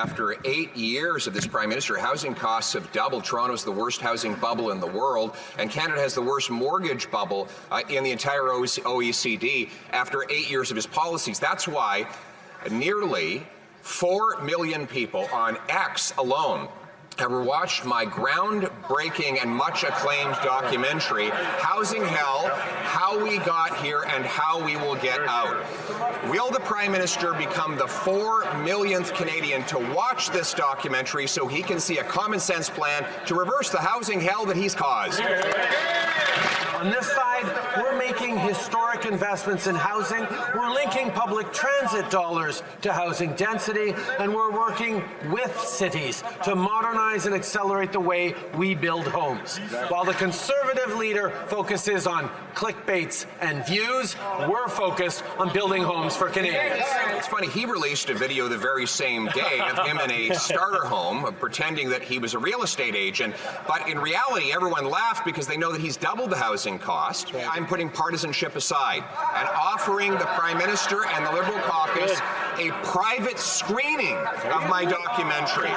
after 8 years of this Prime Minister, housing costs have doubled. Toronto's the worst housing bubble in the world, and Canada has the worst mortgage bubble in the entire OECD after 8 years of his policies. That's why nearly 4 million people on X alone have watched my groundbreaking and much acclaimed documentary, Housing Hell, How We Got Here and How We Will Get Out. Will the Prime Minister become the 4 millionth Canadian to watch this documentary so he can see a common sense plan to reverse the housing hell that he's caused? On this side, we're making historic investments in housing, we're linking public transit dollars to housing density, and we're working with cities to modernize and accelerate the way we build homes. While the Conservative leader focuses on clickbaits and views, we're focused on building homes for Canadians. It's funny, he released a video the very same day of him in a starter home pretending that he was a real estate agent, but in reality everyone laughed because they know that he's doubled the housing cost. I'm putting partisanship aside and offering the Prime Minister and the Liberal caucus a private screening of my documentary.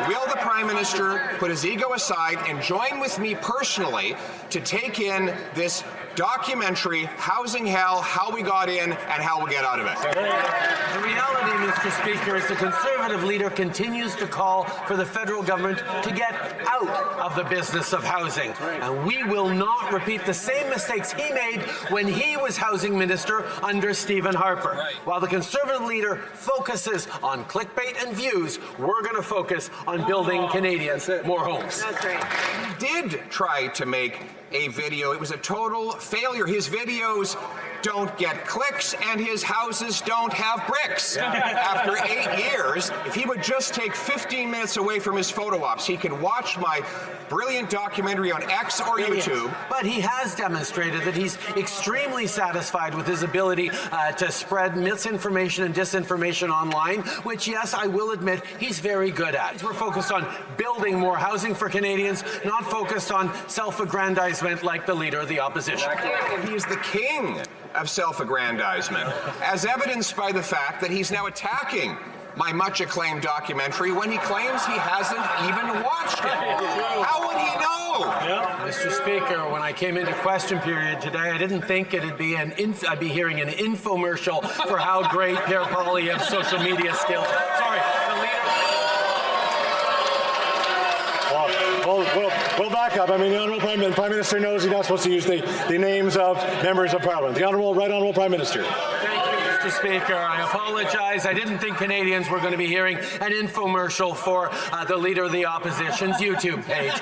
Will the Prime Minister put his ego aside and join with me personally to take in this documentary, Housing Hell, How We Got In and How We'll Get Out of it? The reality, Mr. Speaker, is the Conservative leader continues to call for the federal government to get out of the business of housing. And we will not repeat the same mistakes he made when he was housing minister under Stephen Harper. While the Conservative leader focuses on clickbait and views, we're going to focus on building Canadians more homes. That's right. He did try to make a video. It was a total failure. His videos don't get clicks and his houses don't have bricks. After 8 years, if he would just take 15 minutes away from his photo ops, he could watch my brilliant documentary on X or YouTube. But he has demonstrated that he's extremely satisfied with his ability to spread misinformation and disinformation online, which, yes, I will admit, he's very good at. We're focused on building more housing for Canadians, not focused on self-aggrandizement like the Leader of the Opposition. He is the king of self-aggrandizement, as evidenced by the fact that he's now attacking my much-acclaimed documentary when he claims he hasn't even watched it. How would he know? Mr. Speaker, when I came into question period today, I didn't think I'd be hearing an infomercial for how great Pierre Poilievre's social media skills. Sorry, the leader. We'll back up. I mean, the Honourable Prime Minister knows he's not supposed to use the names of members of Parliament. The Right Honourable Prime Minister. Thank you, Mr. Speaker. I apologize. I didn't think Canadians were going to be hearing an infomercial for the Leader of the Opposition's YouTube page.